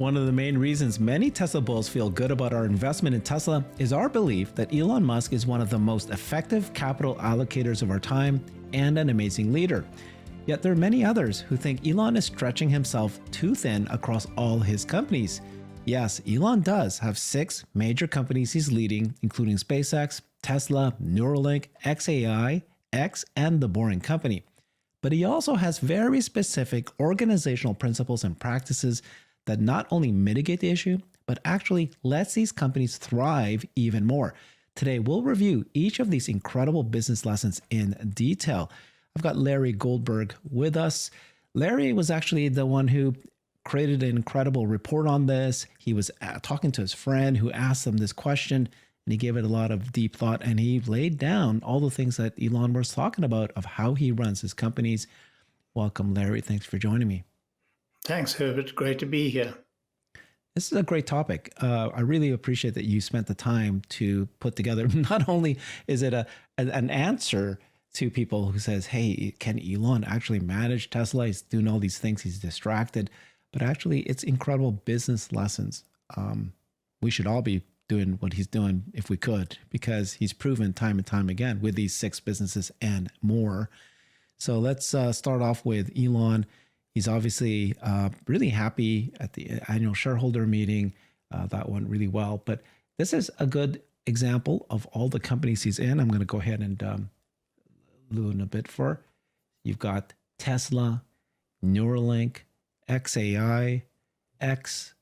One of the main reasons many Tesla bulls feel good about our investment in Tesla is our belief that Elon Musk is one of the most effective capital allocators of our time and an amazing leader. Yet there are many others who think Elon is stretching himself too thin across all his companies. Yes, Elon does have 6 major companies he's leading, including SpaceX, Tesla, Neuralink, xAI, X, and The Boring Company. But he also has very specific organizational principles and practices that not only mitigate the issue, but actually lets these companies thrive even more. Today, we'll review each of these incredible business lessons in detail. I've got Larry Goldberg with us. Larry was actually the one who created an incredible report on this. He was talking to his friend who asked him this question, and he gave it a lot of deep thought, and he laid down all the things that Elon was talking about of how he runs his companies. Welcome, Larry. Thanks for joining me. Thanks, Herbert. Great to be here. This is a great topic. I really appreciate that you spent the time to put together. Not only is it an answer to people who says, hey, can Elon actually manage Tesla? He's doing all these things. He's distracted. But actually, it's incredible business lessons. We should all be doing what he's doing if we could, because he's proven time and time again with these 6 businesses and more. So let's start off with Elon. He's obviously really happy at the annual shareholder meeting. That went really well. But this is a good example of all the companies he's in. I'm going to go ahead and loon a bit for. You've got Tesla, Neuralink, xAI, X,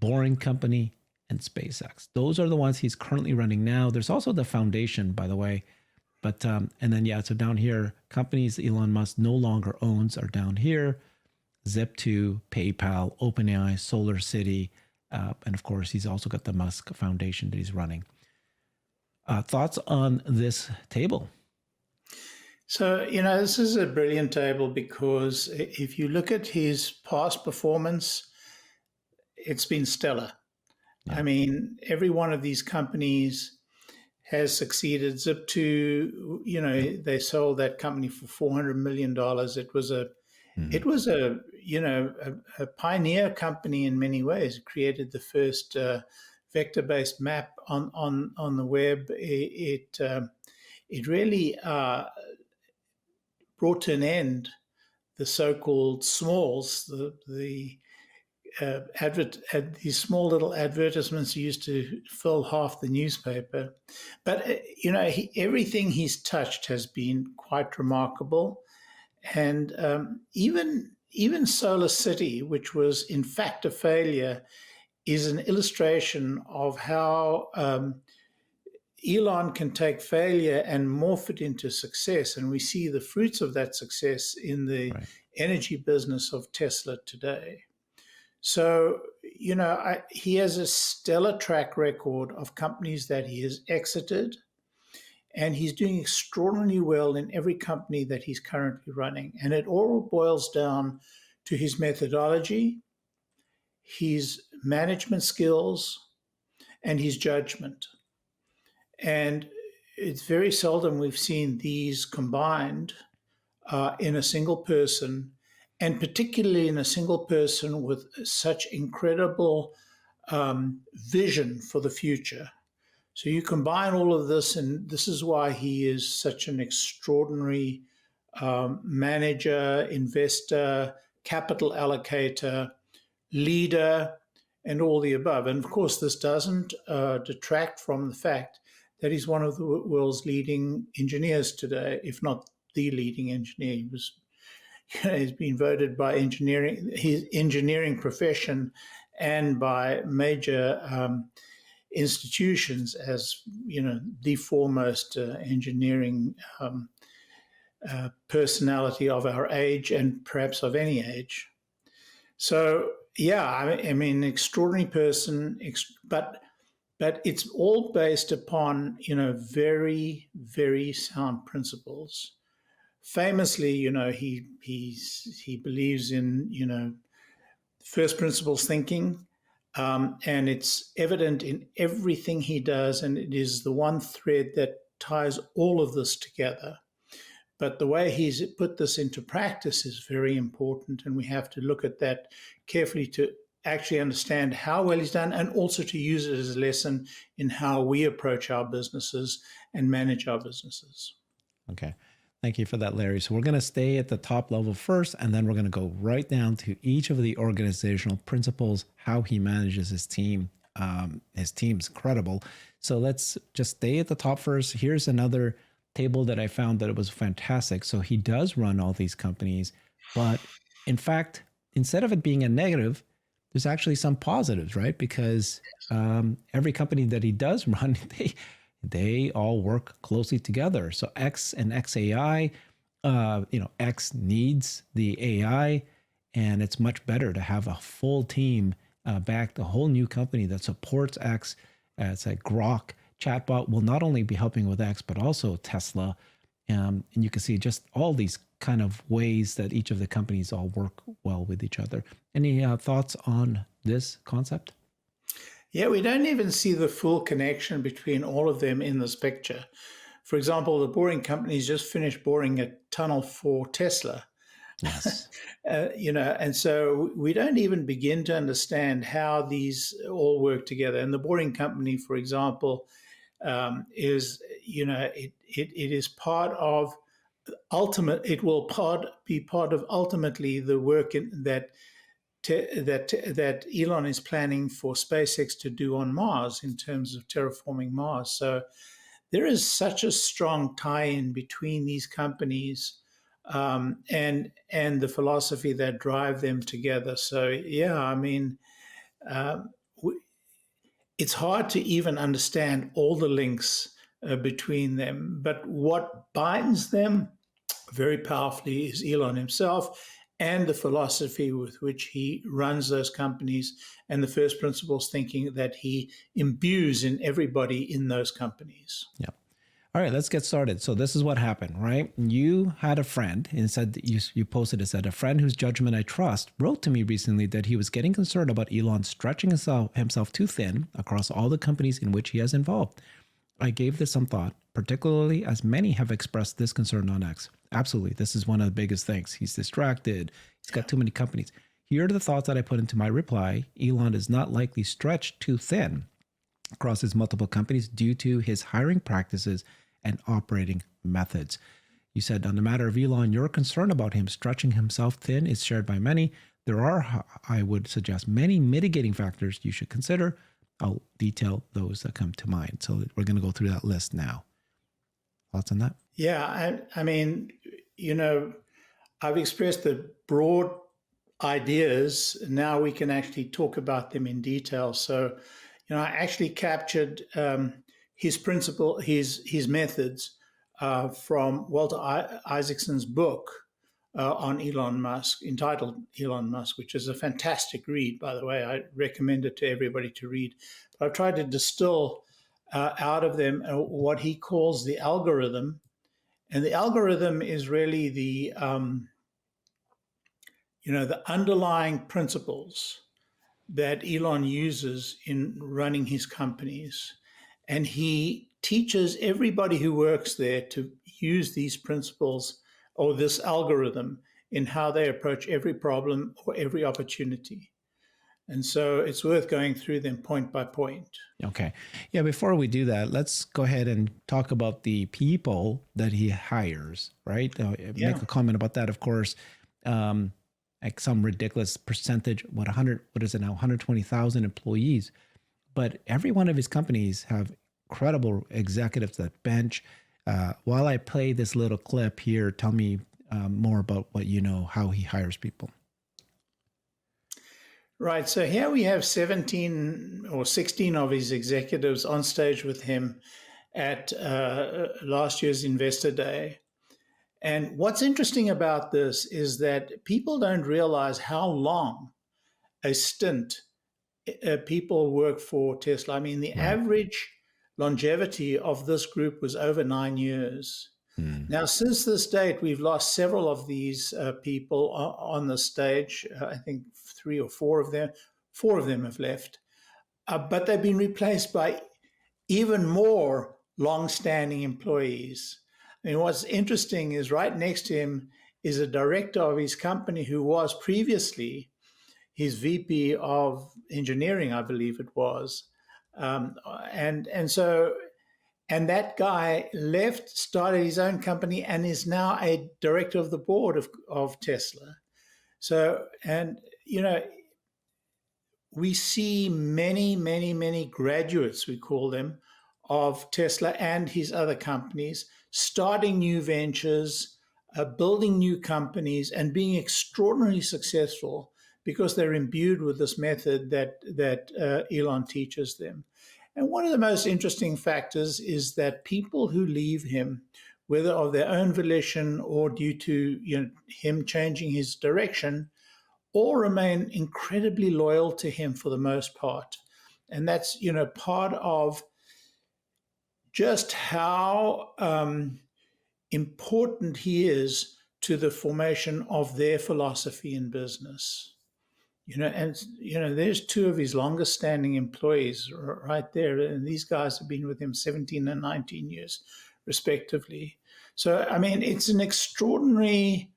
Boring Company, and SpaceX. Those are the ones he's currently running now. There's also the foundation, by the way. But, and then, yeah, so down here, companies Elon Musk no longer owns are down here. Zip2, PayPal, OpenAI, SolarCity, and of course, he's also got the Musk Foundation that he's running. Thoughts on this table? So, this is a brilliant table because if you look at his past performance, it's been stellar. Yeah. I mean, every one of these companies has succeeded. Zip2, they sold that company for $400 million. It was a pioneer company in many ways. It created the first vector-based map on the web. It really brought to an end the so-called smalls, these small little advertisements used to fill half the newspaper. But, everything he's touched has been quite remarkable. And even SolarCity, which was in fact a failure, is an illustration of how Elon can take failure and morph it into success. And we see the fruits of that success in the energy business of Tesla today. So, he has a stellar track record of companies that he has exited, and he's doing extraordinarily well in every company that he's currently running. And it all boils down to his methodology, his management skills, and his judgment. And it's very seldom we've seen these combined in a single person, and particularly in a single person with such incredible vision for the future. So you combine all of this, and this is why he is such an extraordinary manager, investor, capital allocator, leader, and all the above. And of course, this doesn't detract from the fact that he's one of the world's leading engineers today, if not the leading engineer. He's been voted by his engineering profession and by major institutions as, the foremost engineering personality of our age and perhaps of any age. So, yeah, I mean, extraordinary person, but it's all based upon, very, very sound principles. Famously, he believes in, first principles thinking, and it's evident in everything he does, and it is the one thread that ties all of this together. But the way he's put this into practice is very important, and we have to look at that carefully to actually understand how well he's done and also to use it as a lesson in how we approach our businesses and manage our businesses. Okay. Thank you for that, Larry. So we're going to stay at the top level first, and then we're going to go right down to each of the organizational principles, how he manages his team. His team's incredible. So let's just stay at the top first. Here's another table that I found that it was fantastic. So he does run all these companies, but in fact, instead of it being a negative, there's actually some positives, right? Because every company that he does run, they all work closely together. So X and XAI, X needs the AI, and it's much better to have a full team back, a whole new company that supports X. It's a Grok chatbot will not only be helping with X, but also Tesla. And you can see just all these kind of ways that each of the companies all work well with each other. Any thoughts on this concept? Yeah, we don't even see the full connection between all of them in this picture. For example, the boring companies just finished boring a tunnel for Tesla. Yes. And so we don't even begin to understand how these all work together. And the boring company, for example, is, it is part of it will be part of ultimately the work that Elon is planning for SpaceX to do on Mars in terms of terraforming Mars. So there is such a strong tie-in between these companies and the philosophy that drive them together. So yeah, I mean, it's hard to even understand all the links between them. But what binds them very powerfully is Elon himself and the philosophy with which he runs those companies and the first principles thinking that he imbues in everybody in those companies. Yeah. All right, let's get started. So this is what happened, right? You had a friend and said that you posted it, said a friend whose judgment I trust wrote to me recently that he was getting concerned about Elon stretching himself too thin across all the companies in which he has involved. I gave this some thought, particularly as many have expressed this concern on X. Absolutely. This is one of the biggest things. He's distracted. He's got too many companies. Here are the thoughts that I put into my reply. Elon is not likely stretched too thin across his multiple companies due to his hiring practices and operating methods. You said on the matter of Elon, your concern about him stretching himself thin is shared by many. There are, I would suggest, many mitigating factors you should consider. I'll detail those that come to mind. So we're going to go through that list now. Thoughts on that? Yeah, I mean, I've expressed the broad ideas. Now we can actually talk about them in detail. So, I actually captured his principle, his methods from Walter Isaacson's book on Elon Musk, entitled Elon Musk, which is a fantastic read, by the way. I recommend it to everybody to read. But I've tried to distill out of them what he calls the algorithm. And the algorithm is really the underlying principles that Elon uses in running his companies. And he teaches everybody who works there to use these principles or this algorithm in how they approach every problem or every opportunity. And so it's worth going through them point by point. Okay. Yeah, before we do that, let's go ahead and talk about the people that he hires, right? Make a comment about that, of course. Like some ridiculous percentage, what is it now? 120,000 employees. But every one of his companies have incredible executives that bench. While I play this little clip here, tell me more about what you know, how he hires people. Right. So here we have 17 or 16 of his executives on stage with him at last year's Investor Day. And what's interesting about this is that people don't realize how long a stint people work for Tesla. I mean, the average longevity of this group was over 9 years. Now, since this date, we've lost several of these people on the stage. I think 3 or 4 of them. 4 of them have left. But they've been replaced by even more long-standing employees. I mean, what's interesting is right next to him is a director of his company who was previously his VP of engineering, I believe it was. Um, and so and that guy left, started his own company, and is now a director of the board of Tesla. So, and we see many, many, many graduates, we call them, of Tesla and his other companies, starting new ventures, building new companies, and being extraordinarily successful because they're imbued with this method that Elon teaches them. And one of the most interesting factors is that people who leave him, whether of their own volition or due to him changing his direction, all remain incredibly loyal to him for the most part. And that's, part of just how important he is to the formation of their philosophy in business. There's two of his longest standing employees right there. And these guys have been with him 17 and 19 years, respectively. So, I mean, it's an extraordinary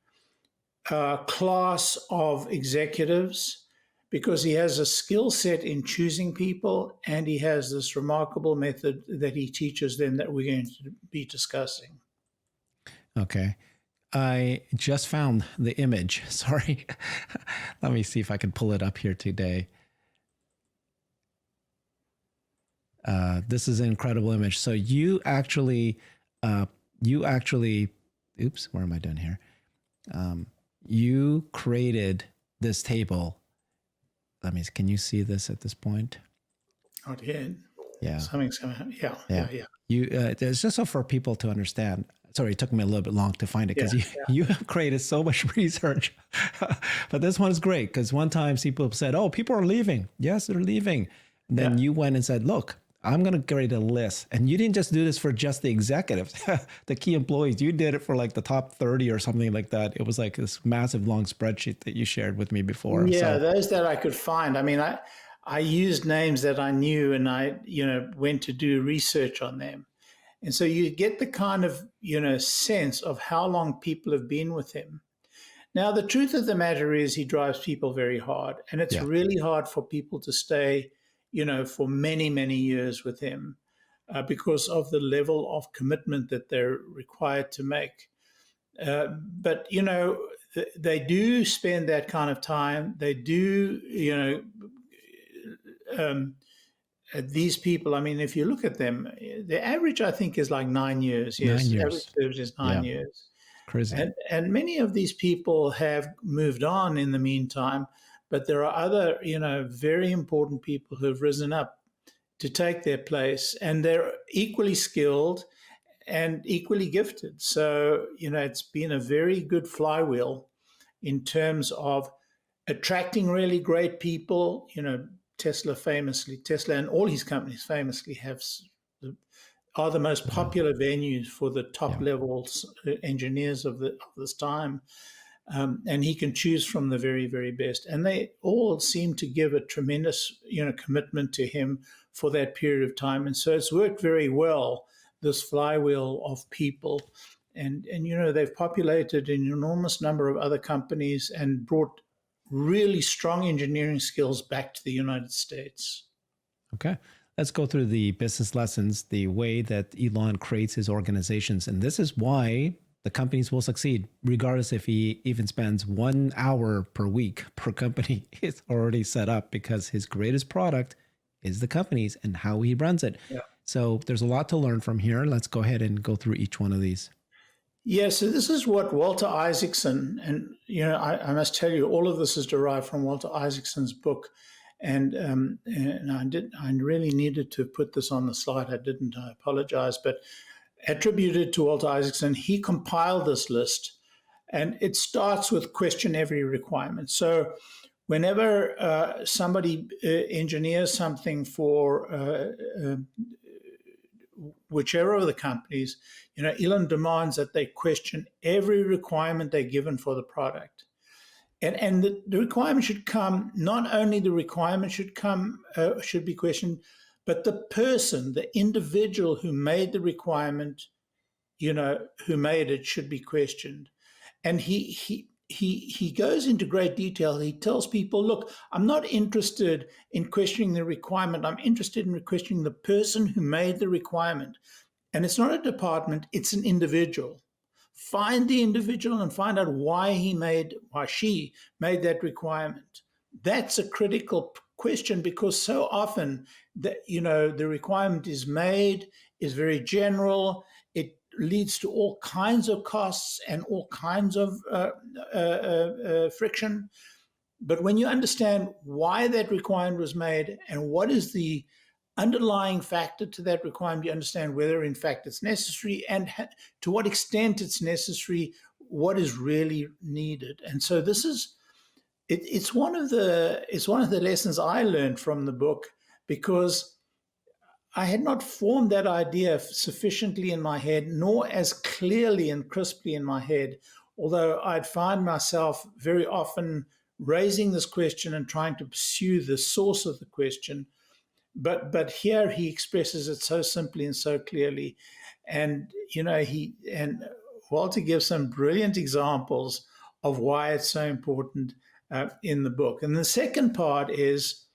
class of executives because he has a skill set in choosing people, and he has this remarkable method that he teaches them that we're going to be discussing. Okay. I just found the image. Sorry. Let me see if I can pull it up here today. This is an incredible image. So you actually, oops, where am I doing here? You created this table. Can you see this at this point? Not yet. Yeah. Something's going to, yeah. You, it's just so for people to understand. Sorry, it took me a little bit long to find it because you have created so much research. But this one is great because one time people said, oh, people are leaving. Yes, they're leaving. And then you went and said, look, I'm going to create a list. And you didn't just do this for just the executives, the key employees. You did it for like the top 30 or something like that. It was like this massive long spreadsheet that you shared with me before. Yeah, those that I could find. I mean, I used names that I knew, and I, went to do research on them. And so you get the kind of, sense of how long people have been with him. Now, the truth of the matter is he drives people very hard, and it's really hard for people to stay, for many, many years with him because of the level of commitment that they're required to make. But, they do spend that kind of time. They do, these people, I mean, if you look at them, the average, I think, is like 9 years. Yes, 9 years. Average service is 9 years. Crazy. And many of these people have moved on in the meantime, but there are other, very important people who have risen up to take their place, and they're equally skilled and equally gifted. So, it's been a very good flywheel in terms of attracting really great people. Tesla and all his companies famously are the most popular venues for the top levels engineers of this time. And he can choose from the very, very best. And they all seem to give a tremendous, commitment to him for that period of time. And so it's worked very well, this flywheel of people. And they've populated an enormous number of other companies and brought really strong engineering skills back to the United States. Okay. Let's go through the business lessons, the way that Elon creates his organizations. And this is why the companies will succeed, regardless if he even spends 1 hour per week per company. It's already set up because his greatest product is the companies and how he runs it. Yeah. So there's a lot to learn from here. Let's go ahead and go through each one of these. Yeah, so this is what Walter Isaacson, and I must tell you, all of this is derived from Walter Isaacson's book, and I really needed to put this on the slide. I didn't. I apologize, but attributed to Walter Isaacson, he compiled this list, and it starts with question every requirement. So whenever somebody engineers something for whichever of the companies, Elon demands that they question every requirement they're given for the product. And the requirement should come, not only the requirement should be questioned, but the person, the individual who made the requirement, who made it should be questioned. And he he goes into great detail. He tells people, look, I'm not interested in questioning the requirement. I'm interested in questioning the person who made the requirement. And it's not a department, it's an individual. Find the individual and find out why she made that requirement. That's a critical question, because so often the requirement is made, is very general. It leads to all kinds of costs and all kinds of friction. But when you understand why that requirement was made and what is the underlying factor to that requirement, you understand whether in fact it's necessary and to what extent it's necessary, what is really needed. And so this is it's one of the lessons I learned from the book, because I had not formed that idea sufficiently in my head, nor as clearly and crisply in my head, although I'd find myself very often raising this question and trying to pursue the source of the question. But here he expresses it so simply and so clearly. And, Walter gives some brilliant examples of why it's so important in the book. And the second part is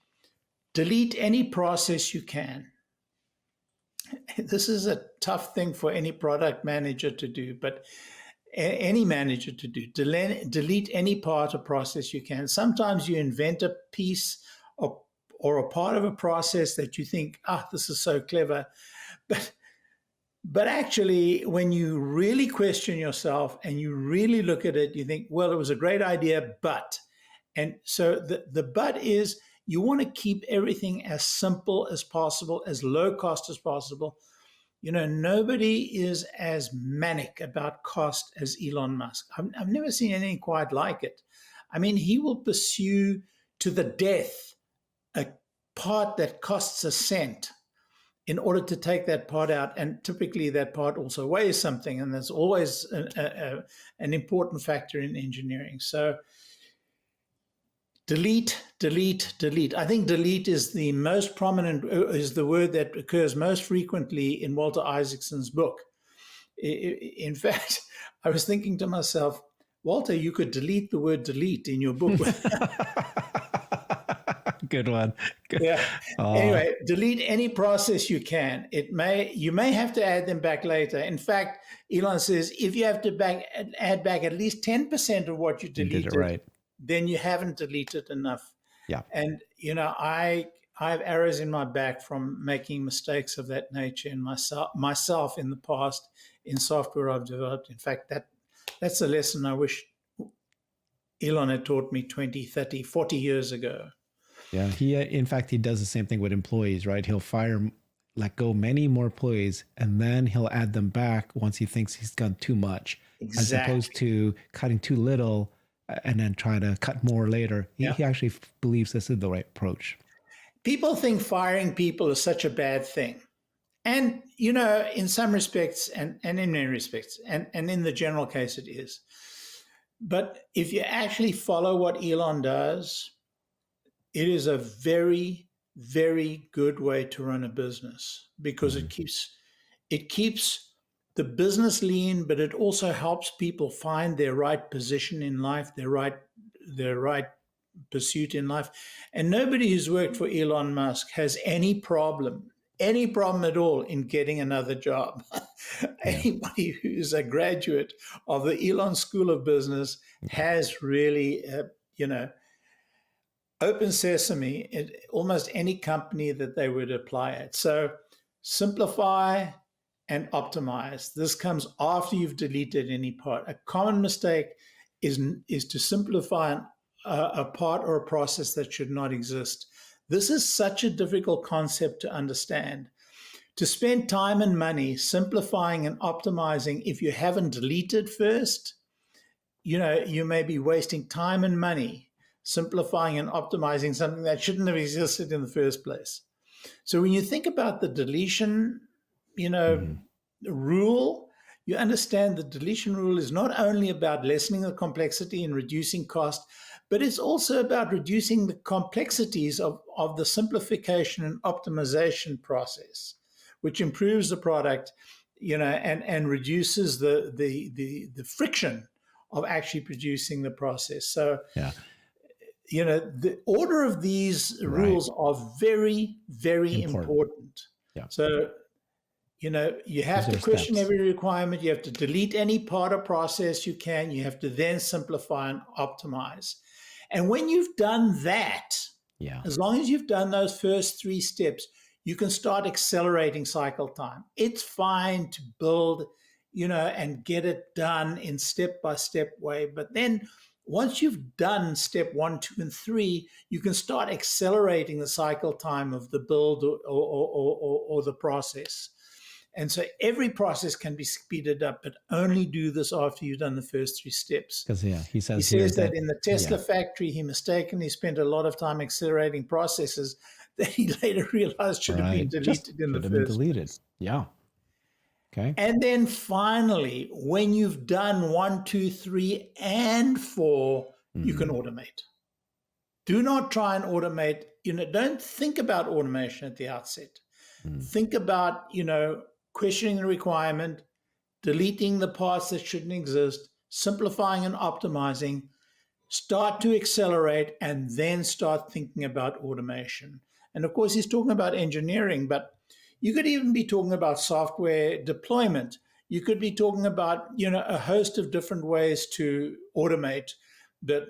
delete any process you can. This is a tough thing for any product manager to do, but any manager to do. Delete any part or process you can. Sometimes you invent a piece or a part of a process that you think, this is so clever. But actually, when you really question yourself and you really look at it, you think, well, it was a great idea, but. And so the but is, you want to keep everything as simple as possible, as low cost as possible. Nobody is as manic about cost as Elon Musk. I've never seen anything quite like it. I mean, he will pursue to the death a part that costs a cent in order to take that part out. And typically that part also weighs something. And there's always an important factor in engineering. So delete. I think delete is the most prominent, is the word that occurs most frequently in Walter Isaacson's book. In fact, I was thinking to myself, Walter, you could delete the word delete in your book. Good one. Good. Yeah. Anyway, delete any process you can. You may have to add them back later. In fact, Elon says if you have to add back at least 10% of what you deleted, right, then you haven't deleted enough. Yeah. And I have arrows in my back from making mistakes of that nature in myself in the past in software I've developed. In fact, that's a lesson I wish Elon had taught me 20, 30, 40 years ago. Yeah, in fact, he does the same thing with employees, right? He'll let go many more employees, and then he'll add them back once he thinks he's done too much, as opposed to cutting too little and then trying to cut more later. He actually believes this is the right approach. People think firing people is such a bad thing. And, in some respects and in many respects, and in the general case it is. But if you actually follow what Elon does, it is a very, very good way to run a business, because it keeps the business lean, but it also helps people find their right position in life, their right pursuit in life. And nobody who's worked for Elon Musk has any problem at all in getting another job. Anybody who's a graduate of the Elon School of Business has really, open sesame at almost any company that they would apply at. So simplify and optimize. This comes after you've deleted any part. A common mistake is to simplify a part or a process that should not exist. This is such a difficult concept to understand. To spend time and money simplifying and optimizing, if you haven't deleted first, you may be wasting time and money simplifying and optimizing something that shouldn't have existed in the first place. So when you think about the deletion, rule, you understand the deletion rule is not only about lessening the complexity and reducing cost, but it's also about reducing the complexities of the simplification and optimization process, which improves the product, and reduces the friction of actually producing the process. So, Yeah. the order of these Right. rules are very, very Important. important. Yeah. So, you have These to are question steps. every requirement. You have to delete any part of process you can. You have to then simplify and optimize. And when you've done that, Yeah. as long as you've done those first 3 steps, you can start accelerating cycle time. It's fine to build, and get it done in step-by-step way. But then once you've done step 1, 2, and 3, you can start accelerating the cycle time of the build or the process. And so every process can be speeded up, but only do this after you've done the first 3 steps. Because he He says here says that that in the Tesla factory, he mistakenly spent a lot of time accelerating processes that he later realized should have been just deleted in the should have been first deleted. place. Yeah. Okay. And then finally, when you've done 1, 2, 3, and 4, you can automate. Do not try and automate. Don't think about automation at the outset. Think about, questioning the requirement, deleting the parts that shouldn't exist, simplifying and optimizing, start to accelerate, and then start thinking about automation. And of course, he's talking about engineering, but you could even be talking about software deployment. You could be talking about, a host of different ways to automate. But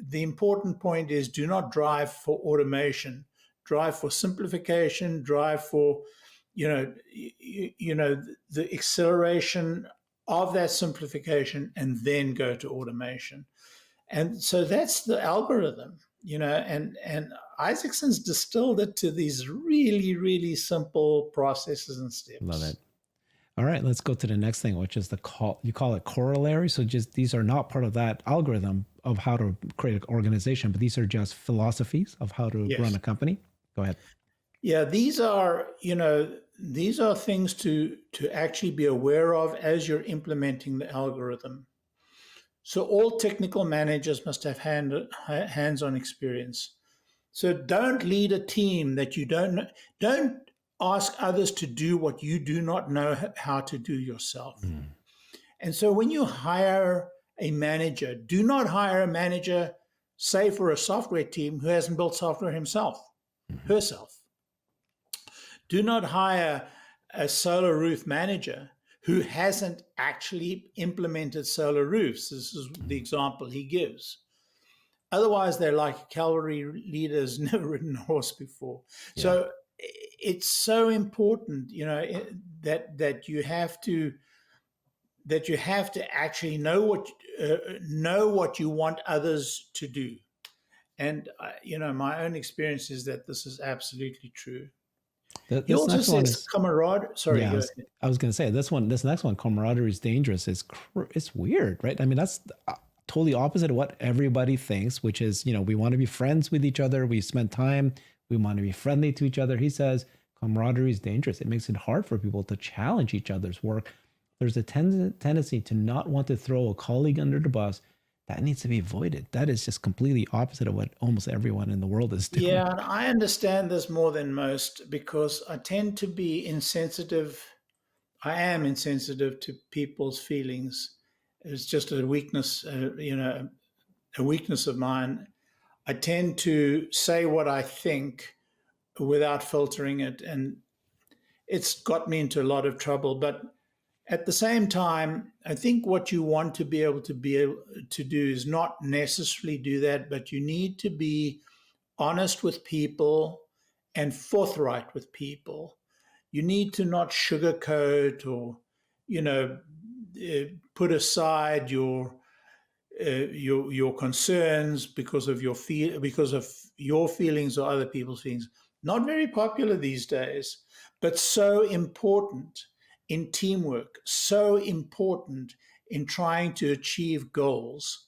the important point is, do not drive for automation. Drive for simplification. Drive for, the acceleration of that simplification, and then go to automation. And so that's the algorithm, and Isaacson's distilled it to these really, really simple processes and steps. Love it. All right, let's go to the next thing, which is you call it corollary. So just these are not part of that algorithm of how to create an organization, but these are just philosophies of how to run a company. Go ahead. Yeah, these are things to actually be aware of as you're implementing the algorithm. So all technical managers must have hands-on experience. So don't lead a team that you don't know. Don't ask others to do what you do not know how to do yourself. And so when you hire a manager, do not hire a manager, say for a software team, who hasn't built software herself. Do not hire a solar roof manager who hasn't actually implemented solar roofs. This is the example he gives. Otherwise, they're like cavalry leaders never ridden a horse before. Yeah. So it's so important, that you have to actually know what you want others to do. And my own experience is that this is absolutely true. He also says camaraderie. Sorry, yeah, go ahead. I was going to say this next one, camaraderie is dangerous. It's weird, right? I mean, that's totally opposite of what everybody thinks, which is, we want to be friends with each other. We spend time. We want to be friendly to each other. He says camaraderie is dangerous. It makes it hard for people to challenge each other's work. There's a tendency to not want to throw a colleague under the bus. That needs to be avoided. That is just completely opposite of what almost everyone in the world is doing. Yeah, and I understand this more than most because I tend to be insensitive. I am insensitive to people's feelings. It's just a weakness, a weakness of mine. I tend to say what I think without filtering it, and it's got me into a lot of trouble. But at the same time, I think what you want to be able to do is not necessarily do that, but you need to be honest with people and forthright with people. You need to not sugarcoat or, put aside your concerns because of your feelings or other people's feelings. Not very popular these days, but so important in teamwork, so important in trying to achieve goals.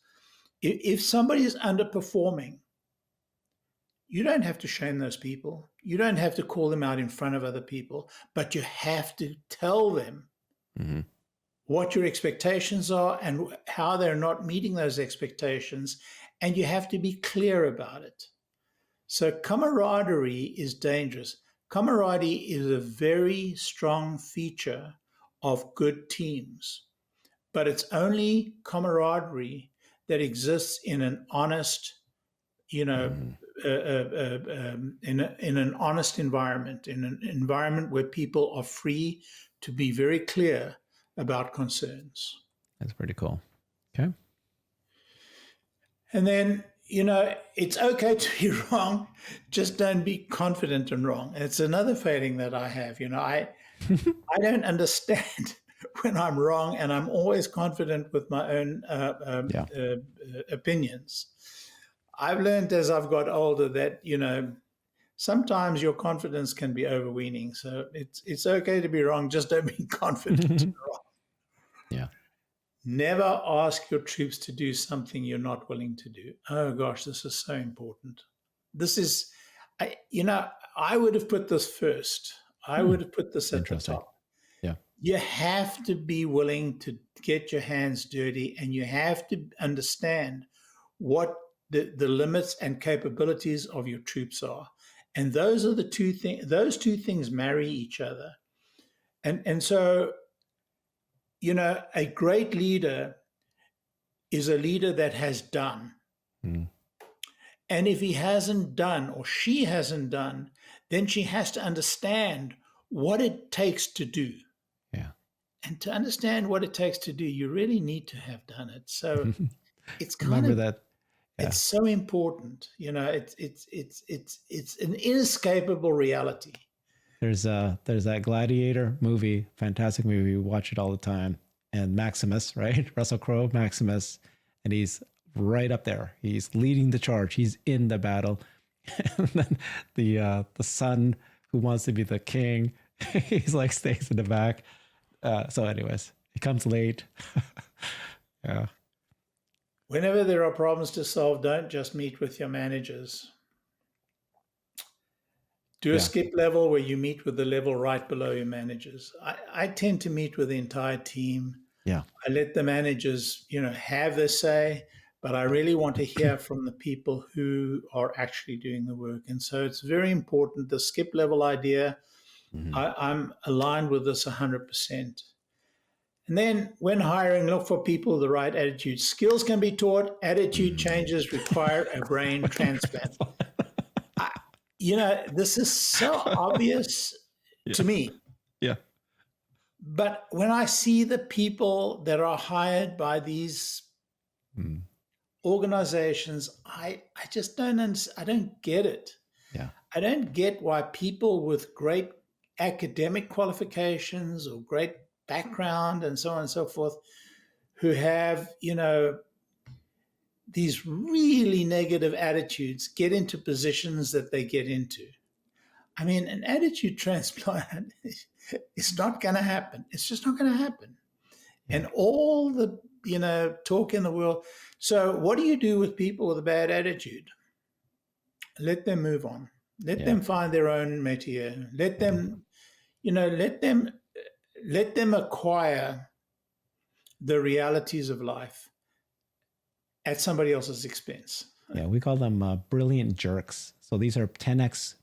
If somebody is underperforming, you don't have to shame those people. You don't have to call them out in front of other people, but you have to tell them what your expectations are and how they're not meeting those expectations. And you have to be clear about it. So camaraderie is dangerous. Camaraderie is a very strong feature of good teams. but it's only camaraderie that exists in an honest, you know, in an honest environment, in an environment where people are free to be very clear about concerns. That's pretty cool. Okay. And then, it's okay to be wrong. Just don't be confident and wrong. It's another failing that I have. I don't understand when I'm wrong, and I'm always confident with my own opinions. I've learned as I've got older that, sometimes your confidence can be overweening. So it's okay to be wrong. Just don't be confident and wrong. Yeah. Never ask your troops to do something you're not willing to do. Oh gosh, this is so important. This is, I would have put this first. I would have put this at the top. Yeah. You have to be willing to get your hands dirty, and you have to understand what the limits and capabilities of your troops are. And those are the two things, those two things marry each other. And so, a great leader is a leader that has done. And if he hasn't done, or she hasn't done, then she has to understand what it takes to do. Yeah. And to understand what it takes to do, you really need to have done it. So it's that. Yeah. It's so important. It's an inescapable reality. There's that Gladiator movie, fantastic movie. We watch it all the time. And Maximus, right? Russell Crowe, Maximus, and he's right up there. He's leading the charge. He's in the battle. And then the son who wants to be the king, he's like stays in the back. So anyways, he comes late. Yeah. Whenever there are problems to solve, don't just meet with your managers. Do a skip level where you meet with the level right below your managers. I tend to meet with the entire team. Yeah. I let the managers, have their say, but I really want to hear from the people who are actually doing the work. And so it's very important. The skip level idea, I'm aligned with this 100%. And then when hiring, look for people with the right attitude. Skills can be taught. Attitude changes require a brain transplant. This is so obvious to me. Yeah. But when I see the people that are hired by these organizations, I just don't understand. I don't get it. Yeah. I don't get why people with great academic qualifications or great background and so on and so forth, who have, these really negative attitudes, get into positions that they get into. I mean, an attitude transplant is not going to happen. It's just not going to happen. And all the, talk in the world. So what do you do with people with a bad attitude? Let them move on. Let them find their own métier. Let them, let them acquire the realities of life at somebody else's expense. Yeah, we call them brilliant jerks. So these are 10x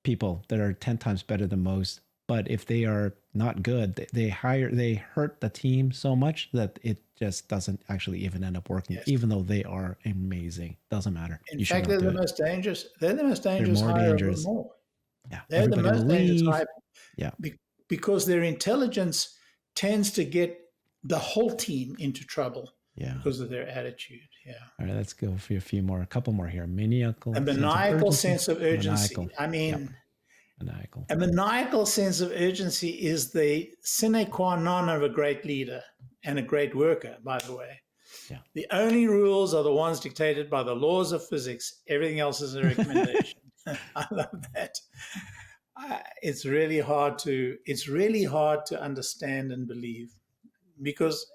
people that are 10 times better than most. But if they are not good, they hurt the team so much that it just doesn't actually even end up working, even though they are amazing. Doesn't matter. In fact, they're the most dangerous. They're the most dangerous. They're more dangerous. Yeah, they're the most dangerous hire. Yeah, because their intelligence tends to get the whole team into trouble. Yeah, because of their attitude. Yeah. All right, let's go for a couple more here. A maniacal sense of urgency. I mean, maniacal. A maniacal sense of urgency is the sine qua non of a great leader and a great worker, by the way. Yeah. The only rules are the ones dictated by the laws of physics. Everything else is a recommendation. I love that. It's really hard to understand and believe, because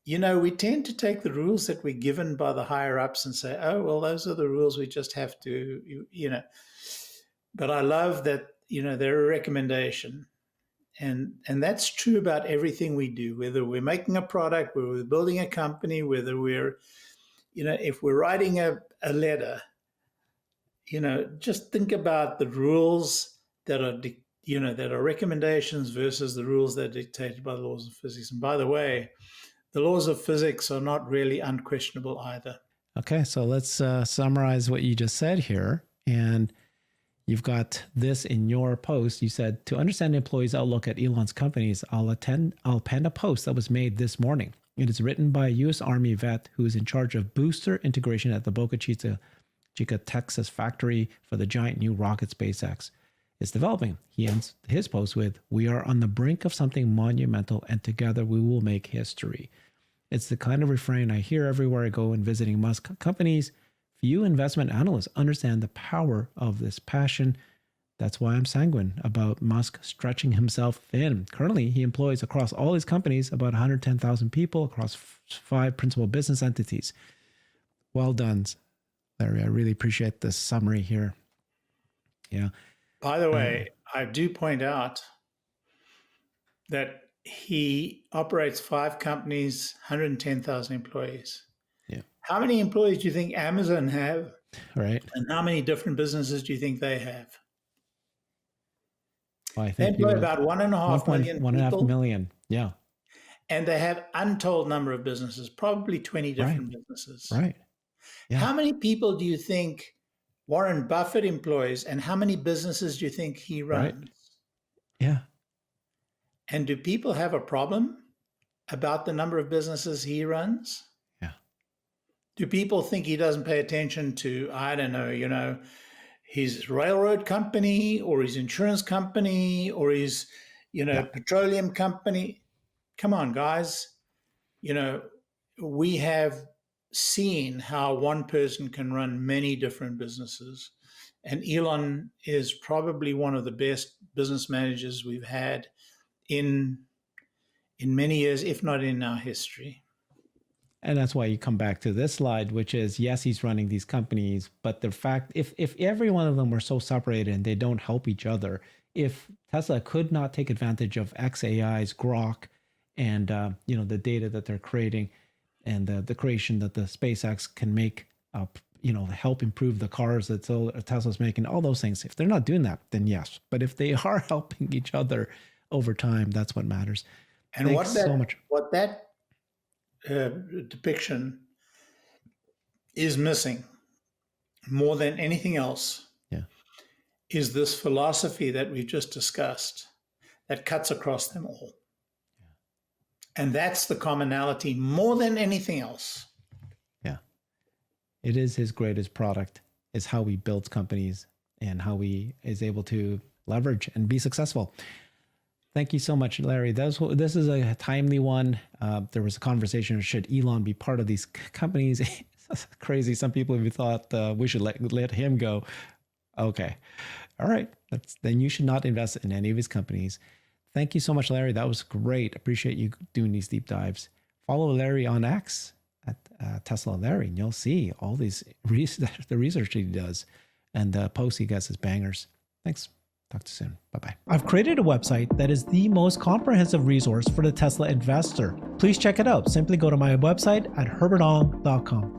we tend to take the rules that we're given by the higher ups and say, oh, well, those are the rules. We just have to, But I love that, they're a recommendation. And that's true about everything we do, whether we're making a product, whether we're building a company, whether we're, if we're writing a letter, just think about the rules that are, that are recommendations versus the rules that are dictated by the laws of physics. And by the way, the laws of physics are not really unquestionable either. Okay, so let's summarize what you just said here. And you've got this in your post. You said, to understand the employees' outlook at Elon's companies, I'll pen a post that was made this morning. It is written by a U.S. Army vet who is in charge of booster integration at the Boca Chica, Texas factory for the giant new rocket SpaceX is developing. He ends his post with, we are on the brink of something monumental and together we will make history. It's the kind of refrain I hear everywhere I go in visiting Musk companies. Few investment analysts understand the power of this passion. That's why I'm sanguine about Musk stretching himself thin. Currently, he employs across all his companies about 110,000 people across 5 principal business entities. Well done, Larry. I really appreciate this summary here. Yeah. By the way, I do point out that he operates 5 companies, 110,000 employees. Yeah. How many employees do you think Amazon have? Right. And how many different businesses do you think they have? Well, I They think employ about 1.5 million 1.5 people. million. Yeah. And they have untold number of businesses, probably 20 different businesses. Right. Yeah. How many people do you think Warren Buffett employs, and how many businesses do you think he runs? Right. Yeah. And do people have a problem about the number of businesses he runs? Yeah. Do people think he doesn't pay attention to, I don't know, his railroad company or his insurance company or his, petroleum company? Come on, guys. We have seen how one person can run many different businesses. And Elon is probably one of the best business managers we've had in many years, if not in our history. And that's why you come back to this slide, which is, yes, he's running these companies, but the fact, if every one of them were so separated and they don't help each other, if Tesla could not take advantage of xAI's Grok and the data that they're creating and the creation that the SpaceX can make, help improve the cars that Tesla's making, all those things, if they're not doing that, then yes. But if they are helping each other over time, that's what matters. And what that depiction is missing more than anything else is this philosophy that we've just discussed that cuts across them all. And that's the commonality more than anything else. Yeah. It is his greatest product, is how he builds companies and how he is able to leverage and be successful. Thank you so much, Larry. This is a timely one. There was a conversation, should Elon be part of these companies? It's crazy. Some people even thought we should let him go. Okay. All right. Then you should not invest in any of his companies. Thank you so much, Larry. That was great. Appreciate you doing these deep dives. Follow Larry on X at Tesla Larry, and you'll see all these the research he does and the posts he gets is bangers. Thanks. Talk to you soon. Bye-bye. I've created a website that is the most comprehensive resource for the Tesla investor. Please check it out. Simply go to my website at herbertong.com.